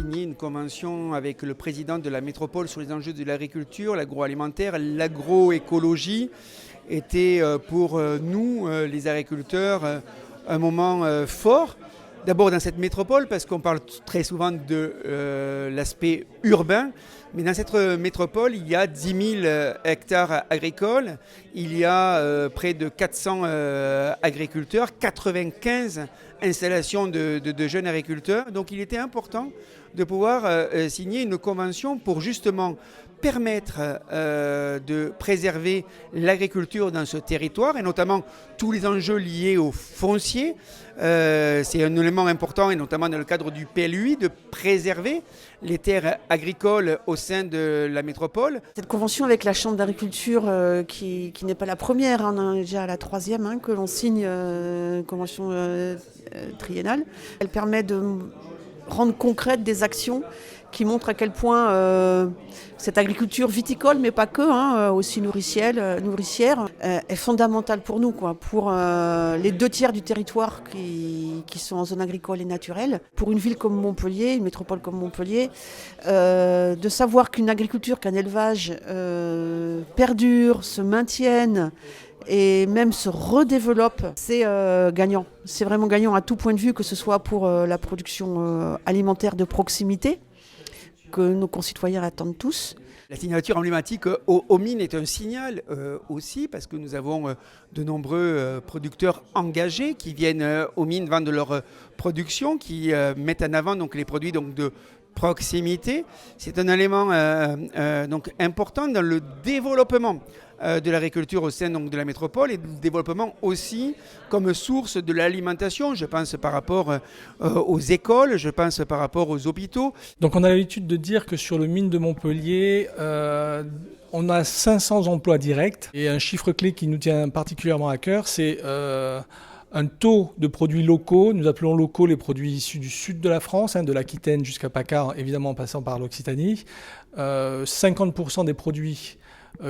signé une convention avec le président de la métropole sur les enjeux de l'agriculture, l'agroalimentaire, l'agroécologie. Était pour nous, les agriculteurs, un moment fort. D'abord dans cette métropole, parce qu'on parle très souvent de l'aspect urbain, mais dans cette métropole, il y a 10 000 hectares agricoles, il y a près de 400 agriculteurs, 95 installations de jeunes agriculteurs. Donc il était important de pouvoir signer une convention pour justement permettre de préserver l'agriculture dans ce territoire et notamment tous les enjeux liés au foncier. C'est un élément important et notamment dans le cadre du PLUI de préserver les terres agricoles au sein de la métropole. Cette convention avec la Chambre d'agriculture qui n'est pas la première, on est déjà à la troisième que l'on signe, convention triennale. Elle permet de rendre concrètes des actions qui montrent à quel point cette agriculture viticole, mais pas que, aussi nourricière, est fondamentale pour nous, pour les 2/3 du territoire qui sont en zone agricole et naturelle. Pour une ville comme Montpellier, une métropole comme Montpellier, de savoir qu'une agriculture, qu'un élevage perdure, se maintienne, et même se redéveloppe, c'est gagnant. C'est vraiment gagnant à tout point de vue, que ce soit pour la production alimentaire de proximité, que nos concitoyens attendent tous. La signature emblématique aux mines est un signal aussi, parce que nous avons de nombreux producteurs engagés qui viennent aux mines vendre leur production, qui mettent en avant donc, les produits donc, de proximité. C'est un élément donc, important dans le développement de l'agriculture au sein donc, de la métropole et le développement aussi comme source de l'alimentation. Je pense par rapport aux écoles, je pense par rapport aux hôpitaux. Donc on a l'habitude de dire que sur le mine de Montpellier, on a 500 emplois directs. Et un chiffre clé qui nous tient particulièrement à cœur, c'est un taux de produits locaux. Nous appelons locaux les produits issus du sud de la France, de l'Aquitaine jusqu'à PACA, évidemment en passant par l'Occitanie. 50% des produits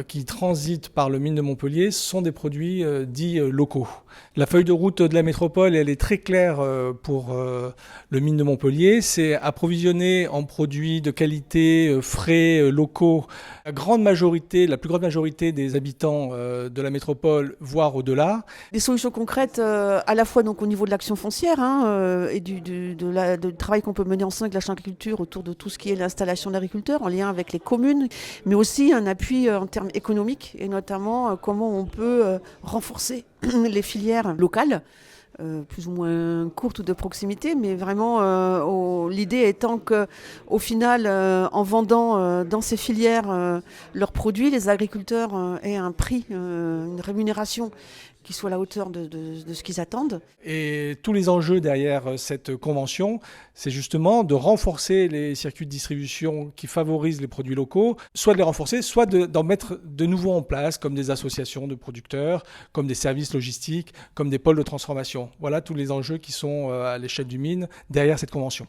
qui transitent par le mine de Montpellier sont des produits dits locaux. La feuille de route de la métropole, elle est très claire pour le mine de Montpellier. C'est approvisionner en produits de qualité, frais, locaux. La plus grande majorité des habitants de la métropole, voire au-delà. Des solutions concrètes à la fois donc, au niveau de l'action foncière et du travail qu'on peut mener ensemble avec la Chambre d'agriculture autour de tout ce qui est l'installation d'agriculteurs en lien avec les communes, mais aussi un appui en termes économiques et notamment comment on peut renforcer les filières locales, plus ou moins courtes ou de proximité, mais vraiment l'idée étant qu'au final, en vendant dans ces filières leurs produits, les agriculteurs aient un prix, une rémunération qui soit à la hauteur de ce qu'ils attendent. Et tous les enjeux derrière cette convention, c'est justement de renforcer les circuits de distribution qui favorisent les produits locaux, soit de les renforcer, soit d'en mettre de nouveaux en place, comme des associations de producteurs, comme des services logistiques, comme des pôles de transformation. Voilà tous les enjeux qui sont à l'échelle du mine derrière cette convention.